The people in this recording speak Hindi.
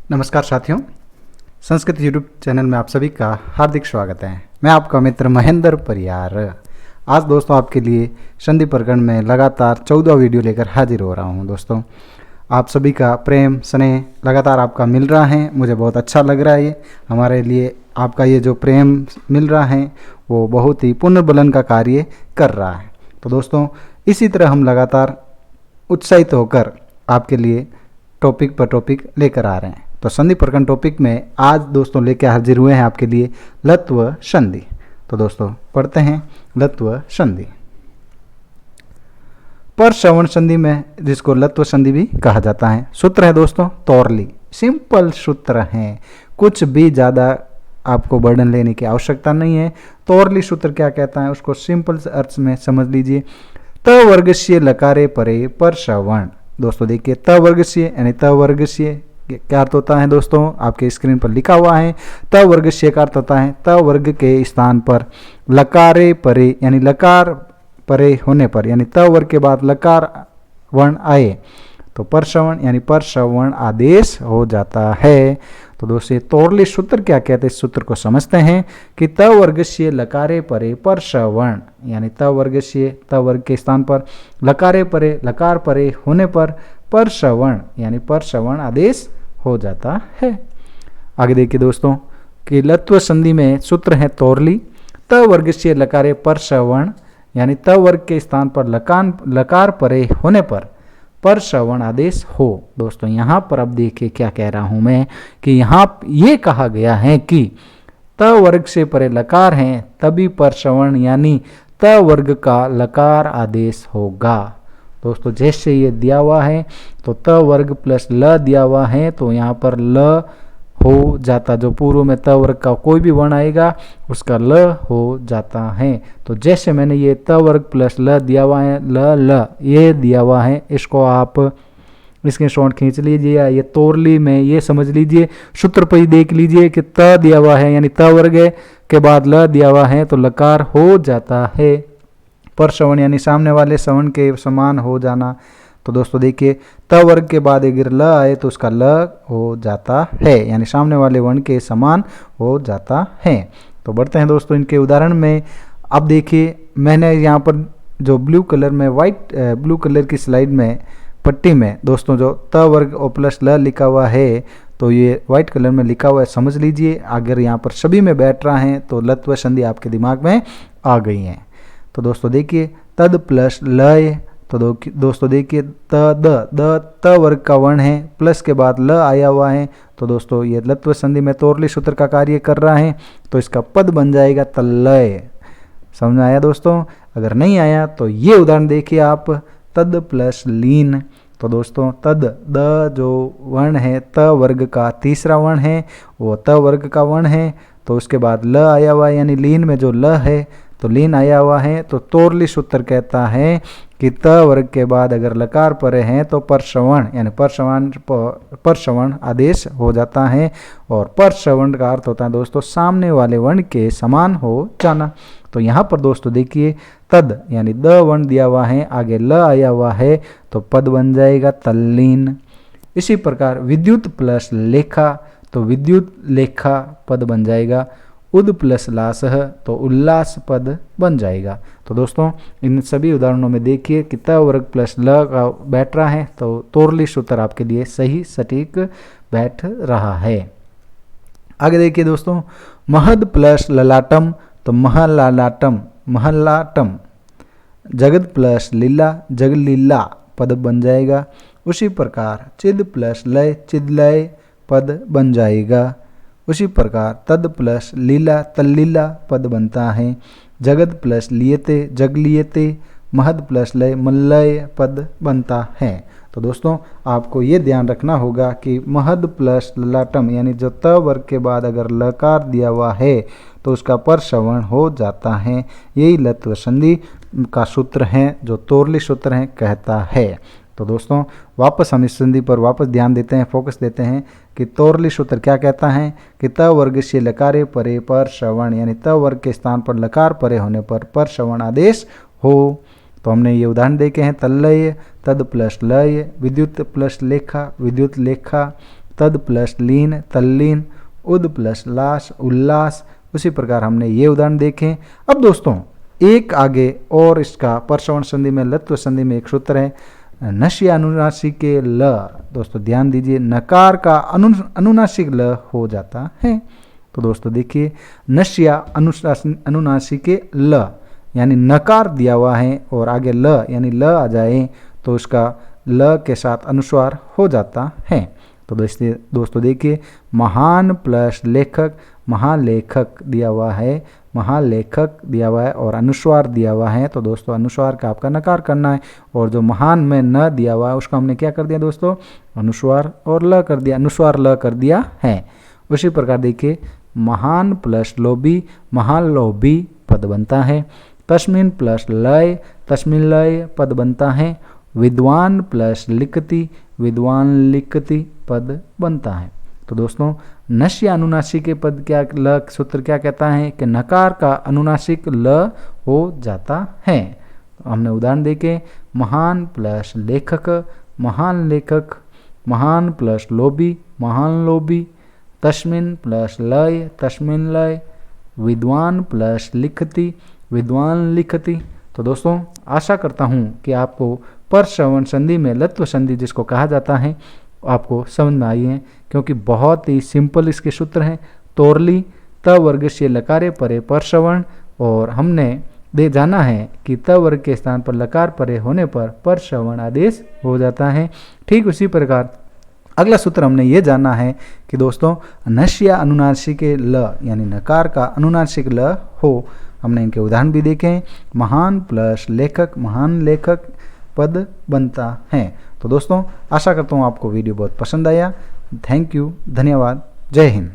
नमस्कार साथियों, संस्कृत यूट्यूब चैनल में आप सभी का हार्दिक स्वागत है। मैं आपका मित्र महेंद्र परियार। आज दोस्तों आपके लिए संधि प्रकरण में लगातार 14 वीडियो लेकर हाजिर हो रहा हूं। दोस्तों आप सभी का प्रेम स्नेह लगातार आपका मिल रहा है, मुझे बहुत अच्छा लग रहा है। ये हमारे लिए आपका ये जो प्रेम मिल रहा है वो बहुत ही पुनर्बलन का कार्य कर रहा है। तो दोस्तों इसी तरह हम लगातार उत्साहित होकर आपके लिए टॉपिक पर टॉपिक लेकर आ रहे हैं। तो संधि प्रकरण टॉपिक में आज दोस्तों लेकर हाजिर हुए हैं आपके लिए लत्व संधि। तो दोस्तों पढ़ते हैं लत्व संधि। पर श्रवण संधि में जिसको लत्व संधि भी कहा जाता है। सूत्र है दोस्तों तौरली, सिंपल सूत्र है, कुछ भी ज़्यादा आपको बर्डन लेने की आवश्यकता नहीं है। तौरली सूत्र क्या कहता है उसको सिंपल अर्थ में समझ लीजिए। त वर्गस्य लकारे परे पर श्रवण। दोस्तों देखिए त वर्गस्य यानी त वर्गस्य क्या अर्थ होता है दोस्तों, आपके स्क्रीन पर लिखा हुआ है। त वर्गस्य का अर्थ होता है त वर्ग के स्थान पर लकारे परे यानी लकार परे होने पर, यानी त वर्ग के बाद लकार वर्ण आए तो परश्रवण यानी परश्रवण आदेश हो जाता है। तो दोस्तों तौरली सूत्र क्या कहते हैं, इस सूत्र को समझते हैं कि त वर्गस्य लकारे परे परश्रवण यानी त वर्गस्य त वर्ग के स्थान पर लकारे परे लकार परे होने पर परश्रवण यानी परश्रवण आदेश हो जाता है। आगे देखिए दोस्तों कि लत्व संधि में सूत्र है तौरली, त वर्गस्य लकारे परश्रवण यानी त वर्ग के स्थान पर लकार परे होने पर परश्रवण आदेश हो। दोस्तों यहाँ पर अब देखिए क्या कह रहा हूँ मैं कि यहाँ ये कहा गया है कि त वर्ग से परे लकार हैं तभी परश्रवण यानी त वर्ग का लकार आदेश होगा। दोस्तों जैसे ये दिया हुआ है तो त वर्ग प्लस ल दिया हुआ है तो यहाँ पर ल हो जाता, जो पूर्व में त वर्ग का कोई भी वर्ण आएगा उसका ल हो जाता है। तो जैसे मैंने ये त वर्ग प्लस ल दिया हुआ है, ल ये दिया हुआ है, इसको आप इसके शॉर्ट खींच लीजिए। ये तौरली में ये समझ लीजिए, सूत्र पर ही देख लीजिए कि त दिया हुआ है यानी त वर्ग के बाद ल दिया हुआ है तो लकार हो जाता है। परश्रवण यानी सामने वाले श्रवण के समान हो जाना। तो दोस्तों देखिए त वर्ग के बाद अगर ल आए तो उसका ल हो जाता है यानी सामने वाले वर्ण के समान हो जाता है। तो बढ़ते हैं दोस्तों इनके उदाहरण में। अब देखिए मैंने यहाँ पर जो ब्लू कलर में ब्लू कलर की स्लाइड में पट्टी में दोस्तों जो त वर्ग और प्लस ल लिखा हुआ है तो ये व्हाइट कलर में लिखा हुआ है, समझ लीजिए। अगर यहाँ पर सभी में बैठ रहा है तो लत्व संधि आपके दिमाग में आ गई है। तो दोस्तों देखिए तद प्लस लय, तो दोस्तों देखिए त वर्ग का वर्ण है, प्लस के बाद ल आया हुआ है तो दोस्तों ये लत्व संधि में तौरली सूत्र का कार्य कर रहा है तो इसका पद बन जाएगा तल्लय। समझ में आया दोस्तों? अगर नहीं आया तो ये उदाहरण देखिए आप, तद प्लस लीन। तो दोस्तों तद द जो वर्ण है त वर्ग का तीसरा वर्ण है वो त वर्ग का वर्ण है तो उसके बाद ल आया हुआ है यानी लीन में जो ल है तो लीन आया हुआ है। तो तौरली सूत्र कहता है कि त वर्ग के बाद अगर लकार परे हैं तो परश्रवण यानी परश्रवण आदेश हो जाता है। और परश्रवण का अर्थ होता है दोस्तों सामने वाले वर्ण के समान हो जाना। तो यहाँ पर दोस्तों देखिए तद यानी द वर्ण दिया हुआ है, आगे ल आया हुआ है तो पद बन जाएगा तल्लीन। इसी प्रकार विद्युत प्लस लेखा तो विद्युत लेखा पद बन जाएगा। उद प्लस लासह तो उल्लास पद बन जाएगा। तो दोस्तों इन सभी उदाहरणों में देखिए कि त वर्ग प्लस ल का बैठ रहा है तो तौरली सूत्र आपके लिए सही सटीक बैठ रहा है। आगे देखिए दोस्तों महद प्लस ललाटम तो महलाटम। जगत प्लस लीला जगलीला पद बन जाएगा। उसी प्रकार चिद प्लस लय चिदलय पद बन जाएगा। उसी प्रकार तद प्लस लीला तल्लीला पद बनता है। जगत प्लस लियते जगलियते, महद प्लस लय मल्लय पद बनता है। तो दोस्तों आपको ये ध्यान रखना होगा कि महद प्लस ललाटम यानी जो त वर्ग के बाद अगर लकार दिया हुआ है तो उसका परश्रवण हो जाता है। यही लत्व संधि का सूत्र है जो तौरली सूत्र है कहता है। तो दोस्तों वापस हम इस संधि पर वापस ध्यान देते हैं, फोकस देते हैं कि तौरली सूत्र क्या कहता है कि त वर्ग से लकारे परे पर श्रवण यानी त वर्ग के स्थान पर लकार परे होने पर श्रवण आदेश हो। तो हमने ये उदाहरण देखे हैं, तल्लय, तद प्लस लय, विद्युत प्लस लेखा, विद्युत लेखा, तद प्लस लीन। इसी प्रकार विद्युत प्लस लासह तो उल्लास पद बन जाएगा। उसी प्रकार चिद प्लस लय चिदलय पद बन जाएगा। उसी प्रकार तद प्लस लीला तल्लीला पद बन जाएगा। तो दोस्तों इन सभी उदाहरणों में देखिए कि त वर्ग प्लस ल का बैठ रहा है तो तौरली सूत्र आपके लिए सही सटीक बैठ रहा है। तद प्लस लीन तल्लीन, उद प्लस लाश उल्लास। उसी प्रकार हमने ये उदाहरण देखे। अब दोस्तों एक आगे और इसका परसवर्ण संधि में लत्व संधि में एक सूत्र है, नश्य अनुनासिक के ल। दोस्तों ध्यान दीजिए, नकार का अनुनासिक ल हो जाता है। तो दोस्तों देखिए, नश्य अनुनासिक के ल यानी नकार दिया हुआ है और आगे ल यानी ल आ जाए तो उसका ल के साथ अनुस्वार हो जाता है। तो दोस्तों देखिए, महान प्लस लेखक, महालेखक दिया हुआ है, महालेखक दिया हुआ है और अनुस्वार दिया हुआ है। तो दोस्तों अनुस्वार का आपका नकार करना है, और जो महान में न दिया हुआ है उसका हमने क्या कर दिया दोस्तों, अनुस्वार और ल कर दिया, अनुस्वार ल कर दिया है। उसी प्रकार देखिए, महान प्लस लोभी, महान लोभी पद बनता है। तस्मिन प्लस लय, तस्मिन लय पद बनता है। विद्वान प्लस लिखती, विद्वान लिखती पद बनता है। तो दोस्तों नश्य अनुनासिक के पद क्या ल सूत्र क्या कहता है कि नकार का अनुनासिक ल हो जाता है। तो हमने उदाहरण देखे, महान प्लस लेखक, महान लेखक, महान प्लस लोभी, महान लोभी, तस्मिन प्लस लय, तस्मिन लय, विद्वान प्लस लिखती, विद्वान लिखती। तो दोस्तों आशा करता हूँ कि आपको परसवर्ण संधि में लत्व संधि जिसको कहा जाता है आपको समझ में आई है, क्योंकि बहुत ही सिंपल इसके सूत्र हैं। तोरली त वर्ग से लकारे परे परसवर्ण, और हमने दे जाना है कि त वर्ग के स्थान पर लकार परे होने पर परसवर्ण आदेश हो जाता है। ठीक उसी प्रकार अगला सूत्र हमने ये जाना है कि दोस्तों नश्य अनुनासिक ल यानी नकार का अनुनासिक ल हो। हमने इनके उदाहरण भी देखे हैं। महान प्लस लेखक, महान लेखक पद बनता है। तो दोस्तों आशा करता हूँ आपको वीडियो बहुत पसंद आया। थैंक यू, धन्यवाद, जय हिंद।